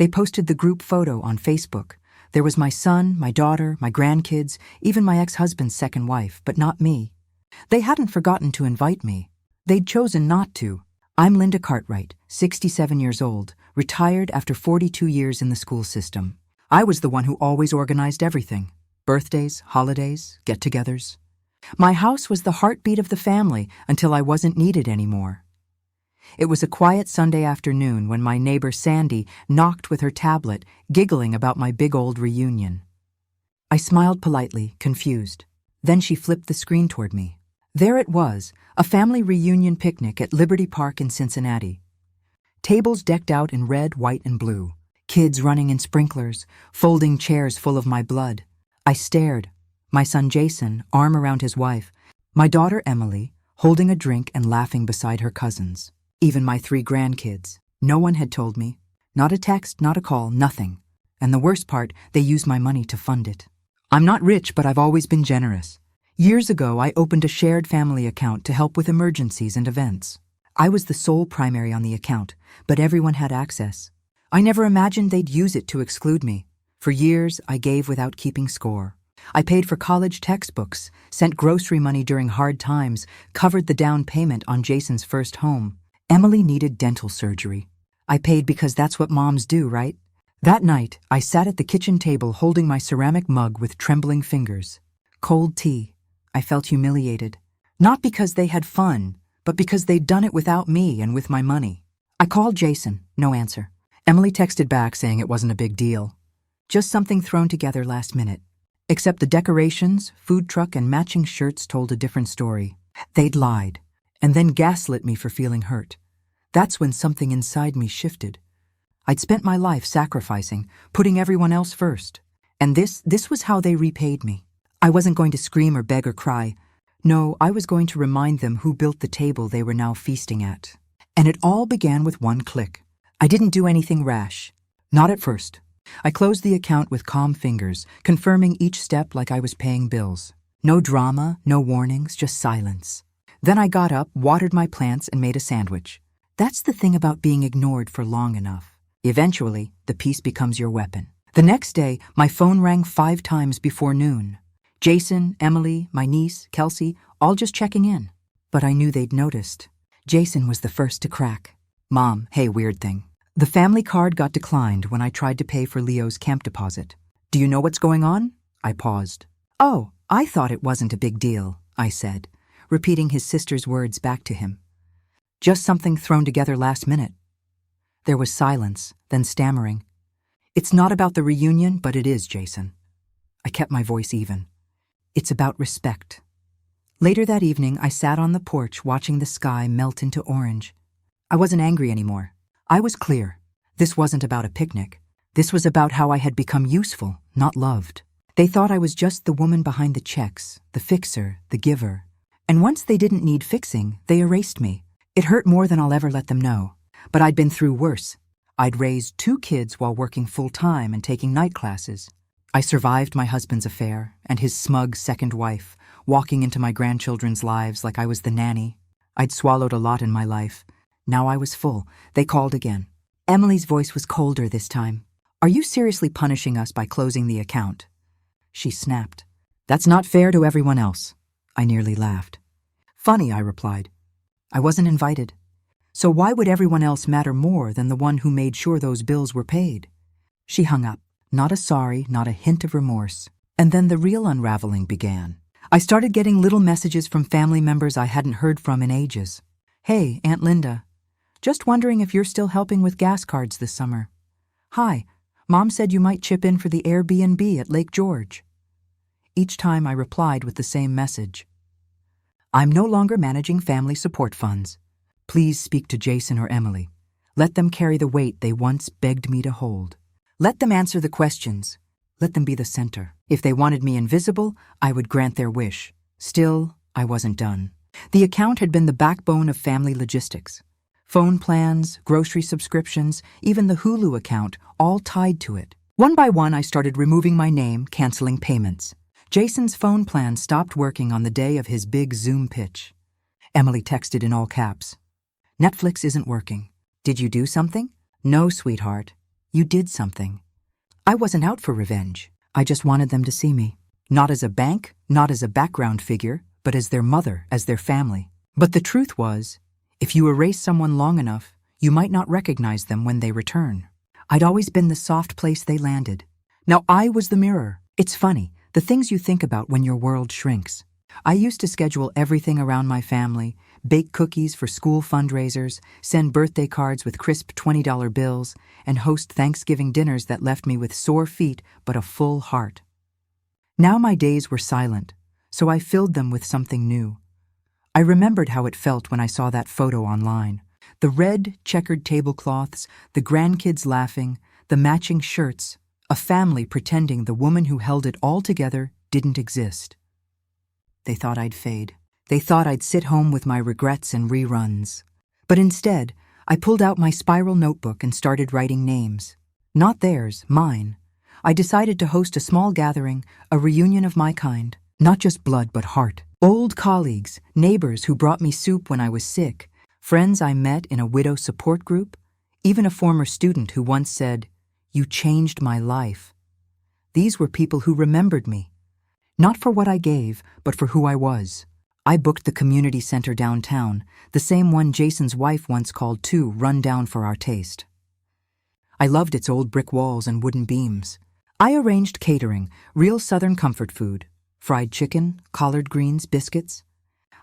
They posted the group photo on Facebook. There was my son, my daughter, my grandkids, even my ex-husband's second wife, but not me. They hadn't forgotten to invite me. They'd chosen not to. I'm Linda Cartwright, 67 years old, retired after 42 years in the school system. I was the one who always organized everything. Birthdays, holidays, get-togethers. My house was the heartbeat of the family until I wasn't needed anymore. It was a quiet Sunday afternoon when my neighbor Sandy knocked with her tablet, giggling about my big old reunion. I smiled politely, confused. Then she flipped the screen toward me. There it was, a family reunion picnic at Liberty Park in Cincinnati. Tables decked out in red, white, and blue. Kids running in sprinklers, folding chairs full of my blood. I stared. My son Jason, arm around his wife. My daughter Emily, holding a drink and laughing beside her cousins. Even my 3 grandkids. No one had told me. Not a text, not a call, nothing. And the worst part, they used my money to fund it. I'm not rich, but I've always been generous. Years ago, I opened a shared family account to help with emergencies and events. I was the sole primary on the account, but everyone had access. I never imagined they'd use it to exclude me. For years, I gave without keeping score. I paid for college textbooks, sent grocery money during hard times, covered the down payment on Jason's first home. Emily needed dental surgery. I paid because that's what moms do, right? That night, I sat at the kitchen table holding my ceramic mug with trembling fingers. Cold tea. I felt humiliated. Not because they had fun, but because they'd done it without me and with my money. I called Jason. No answer. Emily texted back saying it wasn't a big deal. Just something thrown together last minute. Except the decorations, food truck, and matching shirts told a different story. They'd lied, and then gaslit me for feeling hurt. That's when something inside me shifted. I'd spent my life sacrificing, putting everyone else first. And this was how they repaid me. I wasn't going to scream or beg or cry. No, I was going to remind them who built the table they were now feasting at. And it all began with one click. I didn't do anything rash. Not at first. I closed the account with calm fingers, confirming each step like I was paying bills. No drama, no warnings, just silence. Then I got up, watered my plants, and made a sandwich. That's the thing about being ignored for long enough. Eventually, the peace becomes your weapon. The next day, my phone rang 5 times before noon. Jason, Emily, my niece, Kelsey, all just checking in. But I knew they'd noticed. Jason was the first to crack. Mom, hey, weird thing. The family card got declined when I tried to pay for Leo's camp deposit. Do you know what's going on? I paused. Oh, I thought it wasn't a big deal, I said, repeating his sister's words back to him. Just something thrown together last minute. There was silence, then stammering. It's not about the reunion, but it is, Jason. I kept my voice even. It's about respect. Later that evening, I sat on the porch watching the sky melt into orange. I wasn't angry anymore. I was clear. This wasn't about a picnic. This was about how I had become useful, not loved. They thought I was just the woman behind the checks, the fixer, the giver. And once they didn't need fixing, they erased me. It hurt more than I'll ever let them know. But I'd been through worse. I'd raised 2 kids while working full-time and taking night classes. I survived my husband's affair and his smug second wife, walking into my grandchildren's lives like I was the nanny. I'd swallowed a lot in my life. Now I was full. They called again. Emily's voice was colder this time. Are you seriously punishing us by closing the account? She snapped. That's not fair to everyone else. I nearly laughed. Funny, I replied. I wasn't invited. So why would everyone else matter more than the one who made sure those bills were paid? She hung up. Not a sorry, not a hint of remorse. And then the real unraveling began. I started getting little messages from family members I hadn't heard from in ages. Hey, Aunt Linda. Just wondering if you're still helping with gas cards this summer. Hi, Mom said you might chip in for the Airbnb at Lake George. Each time I replied with the same message. I'm no longer managing family support funds. Please speak to Jason or Emily. Let them carry the weight they once begged me to hold. Let them answer the questions. Let them be the center. If they wanted me invisible, I would grant their wish. Still, I wasn't done. The account had been the backbone of family logistics. Phone plans, grocery subscriptions, even the Hulu account, all tied to it. One by one, I started removing my name, canceling payments. Jason's phone plan stopped working on the day of his big Zoom pitch. Emily texted in all caps. Netflix isn't working. Did you do something? No, sweetheart. You did something. I wasn't out for revenge. I just wanted them to see me. Not as a bank, not as a background figure, but as their mother, as their family. But the truth was, if you erase someone long enough, you might not recognize them when they return. I'd always been the soft place they landed. Now I was the mirror. It's funny, the things you think about when your world shrinks. I used to schedule everything around my family, bake cookies for school fundraisers, send birthday cards with crisp $20 bills, and host Thanksgiving dinners that left me with sore feet but a full heart. Now my days were silent, so I filled them with something new. I remembered how it felt when I saw that photo online. The red, checkered tablecloths, the grandkids laughing, the matching shirts, a family pretending the woman who held it all together didn't exist. They thought I'd fade. They thought I'd sit home with my regrets and reruns. But instead, I pulled out my spiral notebook and started writing names. Not theirs, mine. I decided to host a small gathering, a reunion of my kind. Not just blood, but heart. Old colleagues, neighbors who brought me soup when I was sick, friends I met in a widow support group, even a former student who once said, "You changed my life." These were people who remembered me. Not for what I gave, but for who I was. I booked the community center downtown, the same one Jason's wife once called too run down for our taste. I loved its old brick walls and wooden beams. I arranged catering, real Southern comfort food, fried chicken, collard greens, biscuits.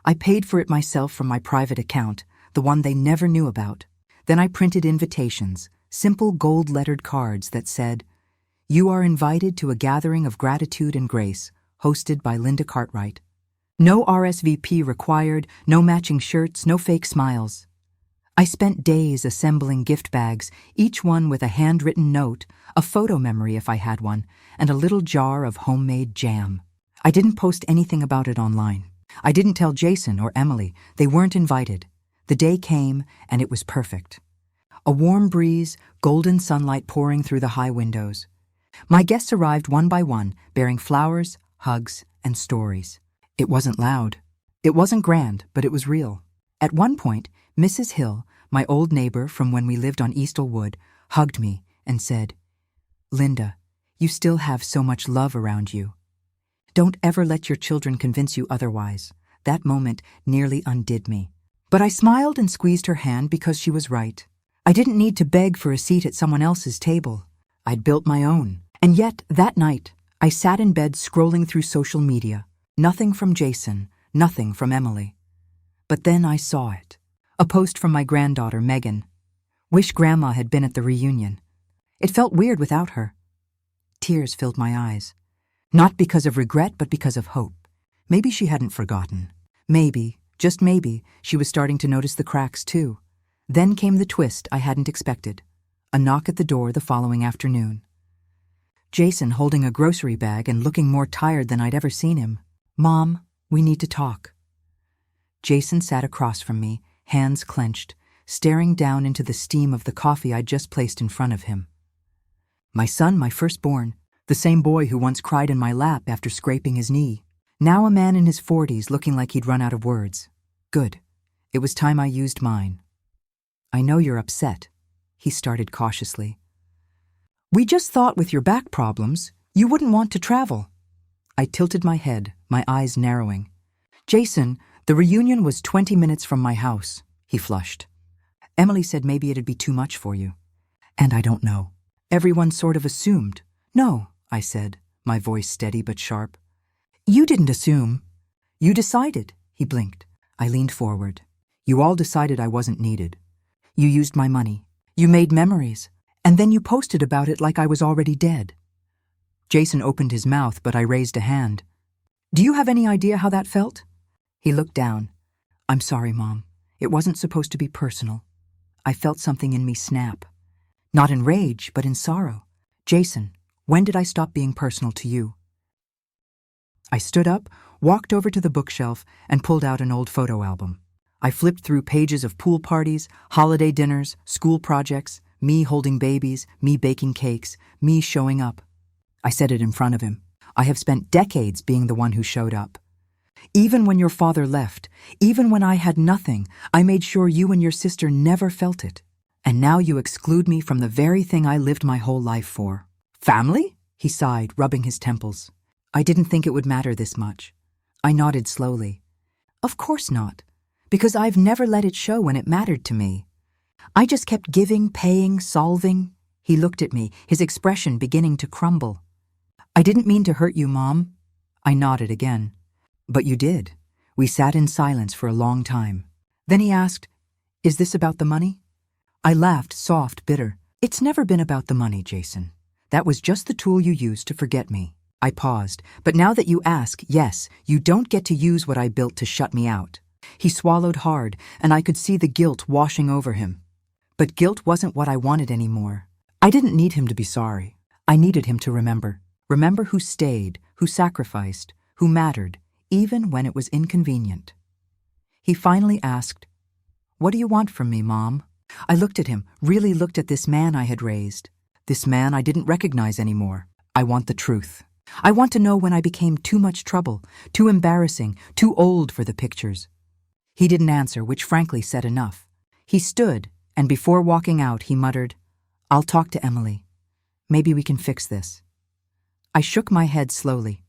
I paid for it myself from my private account, the one they never knew about. Then I printed invitations, simple gold-lettered cards that said, "You are invited to a gathering of gratitude and grace, hosted by Linda Cartwright." No RSVP required, no matching shirts, no fake smiles. I spent days assembling gift bags, each one with a handwritten note, a photo memory if I had one, and a little jar of homemade jam. I didn't post anything about it online. I didn't tell Jason or Emily. They weren't invited. The day came, and it was perfect. A warm breeze, golden sunlight pouring through the high windows. My guests arrived one by one, bearing flowers, hugs, and stories. It wasn't loud. It wasn't grand, but it was real. At one point, Mrs. Hill, my old neighbor from when we lived on Eastle Wood, hugged me and said, "Linda, you still have so much love around you. Don't ever let your children convince you otherwise." That moment nearly undid me. But I smiled and squeezed her hand because she was right. I didn't need to beg for a seat at someone else's table. I'd built my own. And yet, that night, I sat in bed scrolling through social media. Nothing from Jason, nothing from Emily. But then I saw it. A post from my granddaughter, Megan. "Wish Grandma had been at the reunion." It felt weird without her. Tears filled my eyes. Not because of regret, but because of hope. Maybe she hadn't forgotten. Maybe, just maybe, she was starting to notice the cracks too. Then came the twist I hadn't expected. A knock at the door the following afternoon. Jason holding a grocery bag and looking more tired than I'd ever seen him. "Mom, we need to talk." Jason sat across from me, hands clenched, staring down into the steam of the coffee I'd just placed in front of him. My son, my firstborn, the same boy who once cried in my lap after scraping his knee. Now a man in his 40s looking like he'd run out of words. Good. It was time I used mine. "I know you're upset," he started cautiously. "We just thought with your back problems, you wouldn't want to travel." I tilted my head, my eyes narrowing. "Jason, the reunion was 20 minutes from my house," he flushed. "Emily said maybe it'd be too much for you. And I don't know. Everyone sort of assumed." "No," I said, my voice steady but sharp. "You didn't assume. You decided," he blinked. I leaned forward. "You all decided I wasn't needed. You used my money. You made memories. And then you posted about it like I was already dead." Jason opened his mouth, but I raised a hand. "Do you have any idea how that felt?" He looked down. "I'm sorry, Mom. It wasn't supposed to be personal." I felt something in me snap. Not in rage, but in sorrow. "Jason, when did I stop being personal to you?" I stood up, walked over to the bookshelf, and pulled out an old photo album. I flipped through pages of pool parties, holiday dinners, school projects, me holding babies, me baking cakes, me showing up. I said it in front of him. "I have spent decades being the one who showed up. Even when your father left, even when I had nothing, I made sure you and your sister never felt it. And now you exclude me from the very thing I lived my whole life for. Family? He sighed, rubbing his temples. I didn't think it would matter this much. I nodded slowly. Of course not, because I've never let it show when it mattered to me. I just kept giving, paying, solving. He looked at me, his expression beginning to crumble. I didn't mean to hurt you, Mom. I nodded again. But you did. We sat in silence for a long time. Then he asked, Is this about the money? I laughed, soft, bitter. It's never been about the money, Jason. That was just the tool you used to forget me. I paused. But now that you ask, yes, you don't get to use what I built to shut me out. He swallowed hard, and I could see the guilt washing over him. But guilt wasn't what I wanted anymore. I didn't need him to be sorry. I needed him to remember. Remember who stayed, who sacrificed, who mattered, even when it was inconvenient. He finally asked, What do you want from me, Mom? I looked at him, really looked at this man I had raised. This man I didn't recognize anymore. I want the truth. I want to know when I became too much trouble, too embarrassing, too old for the pictures. He didn't answer, which frankly said enough. He stood, and before walking out, he muttered, I'll talk to Emily. Maybe we can fix this. I shook my head slowly.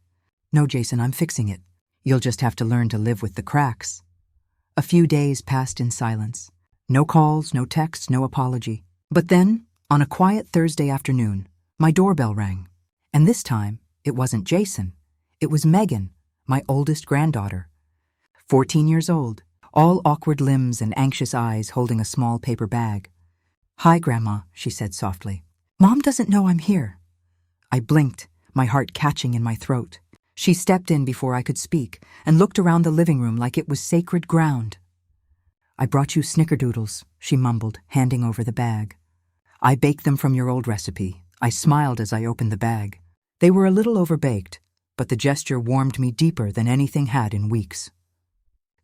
No, Jason, I'm fixing it. You'll just have to learn to live with the cracks. A few days passed in silence. No calls, no texts, no apology. But then, on a quiet Thursday afternoon, my doorbell rang. And this time, it wasn't Jason. It was Megan, my oldest granddaughter. 14 years old, all awkward limbs and anxious eyes holding a small paper bag. Hi, Grandma, she said softly. Mom doesn't know I'm here. I blinked, my heart catching in my throat. She stepped in before I could speak and looked around the living room like it was sacred ground. I brought you snickerdoodles, she mumbled, handing over the bag. I baked them from your old recipe. I smiled as I opened the bag. They were a little overbaked, but the gesture warmed me deeper than anything had in weeks.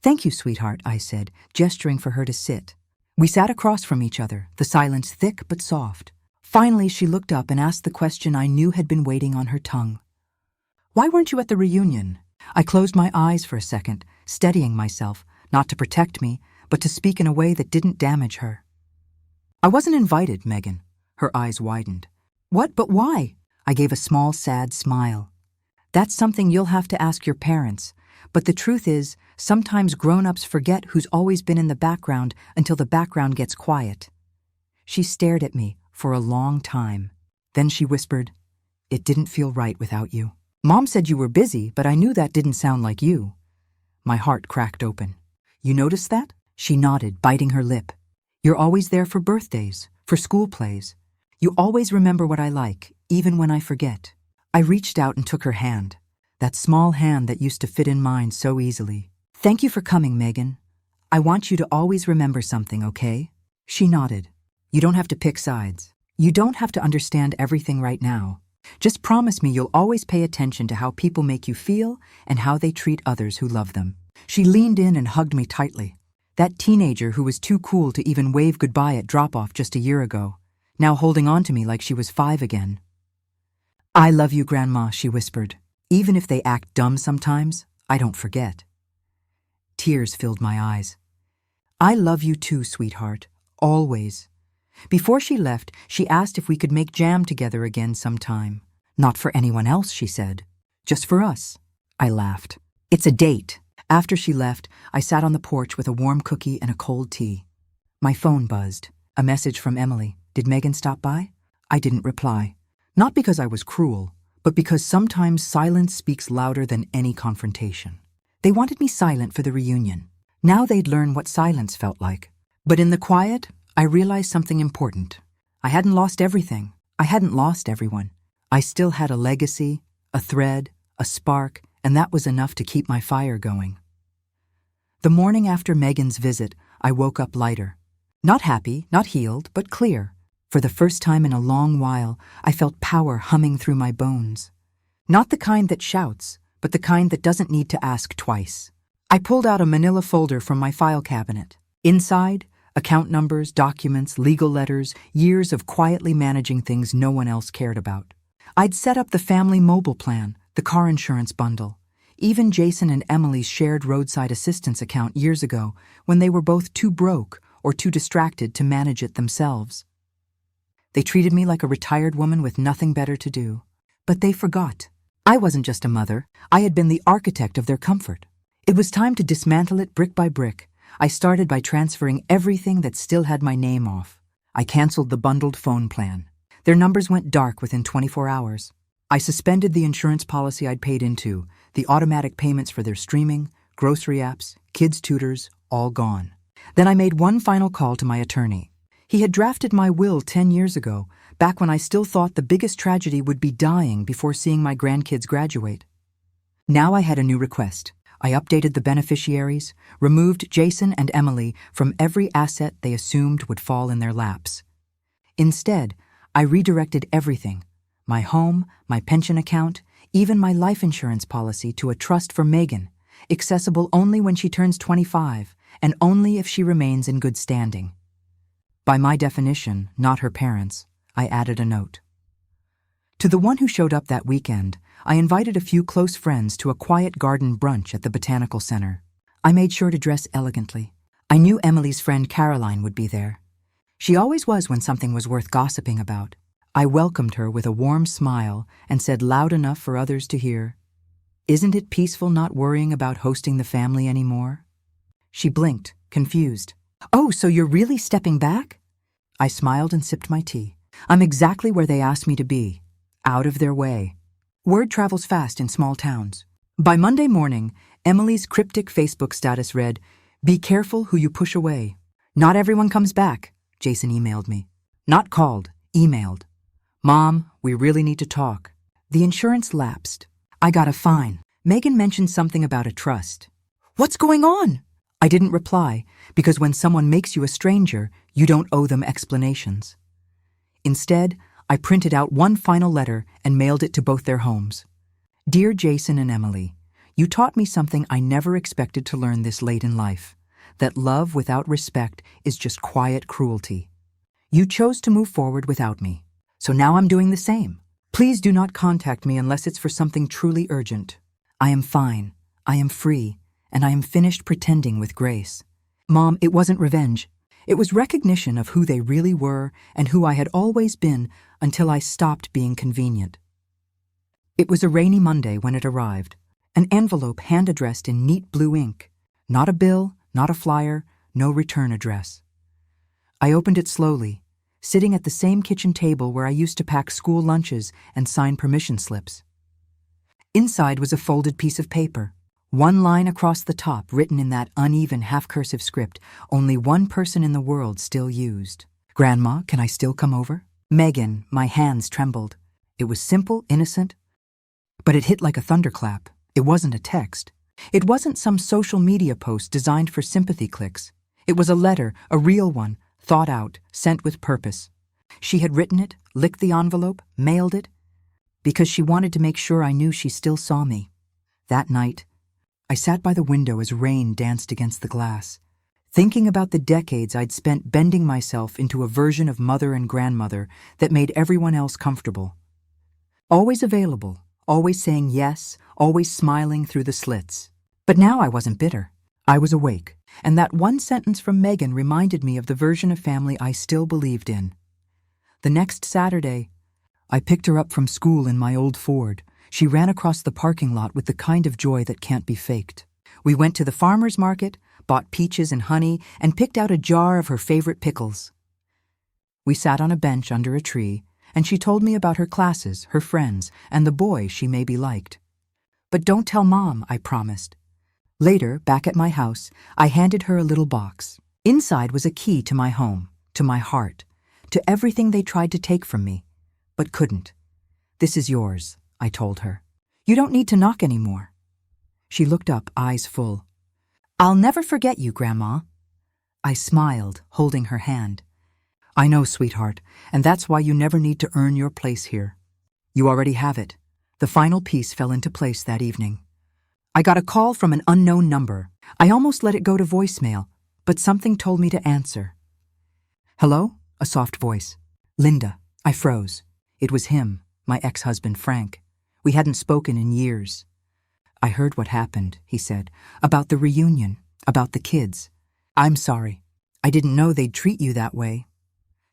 Thank you, sweetheart, I said, gesturing for her to sit. We sat across from each other, the silence thick but soft. Finally, she looked up and asked the question I knew had been waiting on her tongue. Why weren't you at the reunion? I closed my eyes for a second, steadying myself, not to protect me, but to speak in a way that didn't damage her. I wasn't invited, Megan. Her eyes widened. What, but why? I gave a small, sad smile. That's something you'll have to ask your parents. But the truth is, sometimes grown-ups forget who's always been in the background until the background gets quiet. She stared at me for a long time. Then she whispered, It didn't feel right without you. Mom said you were busy, but I knew that didn't sound like you. My heart cracked open. You noticed that? She nodded, biting her lip. You're always there for birthdays, for school plays. You always remember what I like, even when I forget. I reached out and took her hand. That small hand that used to fit in mine so easily. Thank you for coming, Megan. I want you to always remember something, okay? She nodded. You don't have to pick sides. You don't have to understand everything right now. Just promise me you'll always pay attention to how people make you feel and how they treat others who love them. She leaned in and hugged me tightly. That teenager who was too cool to even wave goodbye at drop-off just a year ago, now holding on to me like she was 5 again. I love you, Grandma, she whispered. Even if they act dumb sometimes, I don't forget. Tears filled my eyes. I love you too, sweetheart. Always. Before she left, she asked if we could make jam together again sometime. Not for anyone else, she said. Just for us. I laughed. It's a date. After she left, I sat on the porch with a warm cookie and a cold tea. My phone buzzed. A message from Emily. Did Megan stop by? I didn't reply. Not because I was cruel, but because sometimes silence speaks louder than any confrontation. They wanted me silent for the reunion. Now they'd learn what silence felt like. But in the quiet, I realized something important. I hadn't lost everything. I hadn't lost everyone. I still had a legacy, a thread, a spark, and that was enough to keep my fire going. The morning after Megan's visit, I woke up lighter. Not happy, not healed, but clear. For the first time in a long while, I felt power humming through my bones. Not the kind that shouts, but the kind that doesn't need to ask twice. I pulled out a manila folder from my file cabinet. Inside, account numbers, documents, legal letters, years of quietly managing things no one else cared about. I'd set up the family mobile plan, the car insurance bundle, even Jason and Emily's shared roadside assistance account years ago when they were both too broke or too distracted to manage it themselves. They treated me like a retired woman with nothing better to do. But they forgot. I wasn't just a mother. I had been the architect of their comfort. It was time to dismantle it brick by brick. I started by transferring everything that still had my name off. I canceled the bundled phone plan. Their numbers went dark within 24 hours. I suspended the insurance policy I'd paid into, the automatic payments for their streaming, grocery apps, kids' tutors, all gone. Then I made one final call to my attorney. He had drafted my will 10 years ago, back when I still thought the biggest tragedy would be dying before seeing my grandkids graduate. Now I had a new request. I updated the beneficiaries, removed Jason and Emily from every asset they assumed would fall in their laps. Instead, I redirected everything, my home, my pension account, even my life insurance policy, to a trust for Megan, accessible only when she turns 25 and only if she remains in good standing. By my definition, not her parents, I added a note. To the one who showed up that weekend, I invited a few close friends to a quiet garden brunch at the Botanical Center. I made sure to dress elegantly. I knew Emily's friend Caroline would be there. She always was when something was worth gossiping about. I welcomed her with a warm smile and said loud enough for others to hear, "Isn't it peaceful not worrying about hosting the family anymore?" She blinked, confused. "Oh, so you're really stepping back?" I smiled and sipped my tea. I'm exactly where they asked me to be, out of their way. Word travels fast in small towns. By Monday morning, Emily's cryptic Facebook status read, "Be careful who you push away. Not everyone comes back," Jason emailed me. Not called, emailed. "Mom, we really need to talk." The insurance lapsed. I got a fine. Megan mentioned something about a trust. "What's going on?" I didn't reply, because when someone makes you a stranger, you don't owe them explanations. Instead, I printed out one final letter and mailed it to both their homes. "Dear Jason and Emily, you taught me something I never expected to learn this late in life, that love without respect is just quiet cruelty. You chose to move forward without me, so now I'm doing the same. Please do not contact me unless it's for something truly urgent. I am fine, I am free, and I am finished pretending with grace." Mom, it wasn't revenge. It was recognition of who they really were and who I had always been until I stopped being convenient. It was a rainy Monday when it arrived, an envelope hand-addressed in neat blue ink. Not a bill, not a flyer, no return address. I opened it slowly, sitting at the same kitchen table where I used to pack school lunches and sign permission slips. Inside was a folded piece of paper. One line across the top, written in that uneven half-cursive script only one person in the world still used. "Grandma, can I still come over?" Megan, my hands trembled. It was simple, innocent, but it hit like a thunderclap. It wasn't a text. It wasn't some social media post designed for sympathy clicks. It was a letter, a real one, thought out, sent with purpose. She had written it, licked the envelope, mailed it, because she wanted to make sure I knew she still saw me. That night, I sat by the window as rain danced against the glass, thinking about the decades I'd spent bending myself into a version of mother and grandmother that made everyone else comfortable. Always available, always saying yes, always smiling through the slits. But now I wasn't bitter. I was awake, and that one sentence from Megan reminded me of the version of family I still believed in. The next Saturday, I picked her up from school in my old Ford. She ran across the parking lot with the kind of joy that can't be faked. We went to the farmer's market, bought peaches and honey, and picked out a jar of her favorite pickles. We sat on a bench under a tree, and she told me about her classes, her friends, and the boy she maybe liked. "But don't tell Mom," I promised. Later, back at my house, I handed her a little box. Inside was a key to my home, to my heart, to everything they tried to take from me, but couldn't. "This is yours," I told her. "You don't need to knock anymore." She looked up, eyes full. "I'll never forget you, Grandma." I smiled, holding her hand. "I know, sweetheart, and that's why you never need to earn your place here. You already have it." The final piece fell into place that evening. I got a call from an unknown number. I almost let it go to voicemail, but something told me to answer. "Hello?" A soft voice. "Linda." I froze. It was him, my ex-husband Frank. We hadn't spoken in years. "I heard what happened," he said, "about the reunion, about the kids. I'm sorry." I didn't know they'd treat you that way."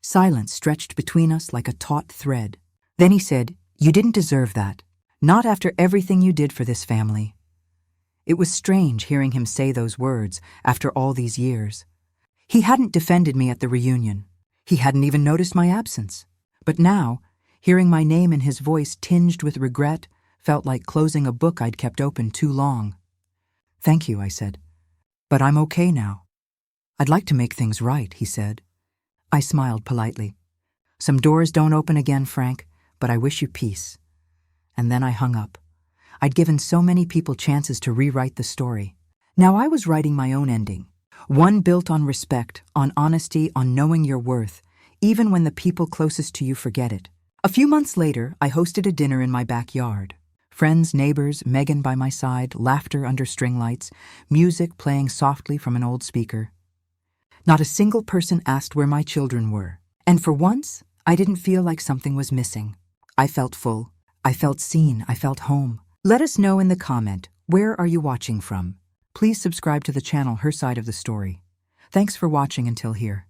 Silence stretched between us like a taut thread. Then he said, "You didn't deserve that. Not after everything you did for this family." It was strange hearing him say those words after all these years. He hadn't defended me at the reunion. He hadn't even noticed my absence. But now, hearing my name and his voice tinged with regret felt like closing a book I'd kept open too long. "Thank you," I said. "But I'm okay now." "I'd like to make things right," he said. I smiled politely. "Some doors don't open again, Frank, but I wish you peace." And then I hung up. I'd given so many people chances to rewrite the story. Now I was writing my own ending. One built on respect, on honesty, on knowing your worth, even when the people closest to you forget it. A few months later, I hosted a dinner in my backyard. Friends, neighbors, Megan by my side, laughter under string lights, music playing softly from an old speaker. Not a single person asked where my children were. And for once, I didn't feel like something was missing. I felt full. I felt seen. I felt home. Let us know in the comment, where are you watching from? Please subscribe to the channel Her Side of the Story. Thanks for watching until here.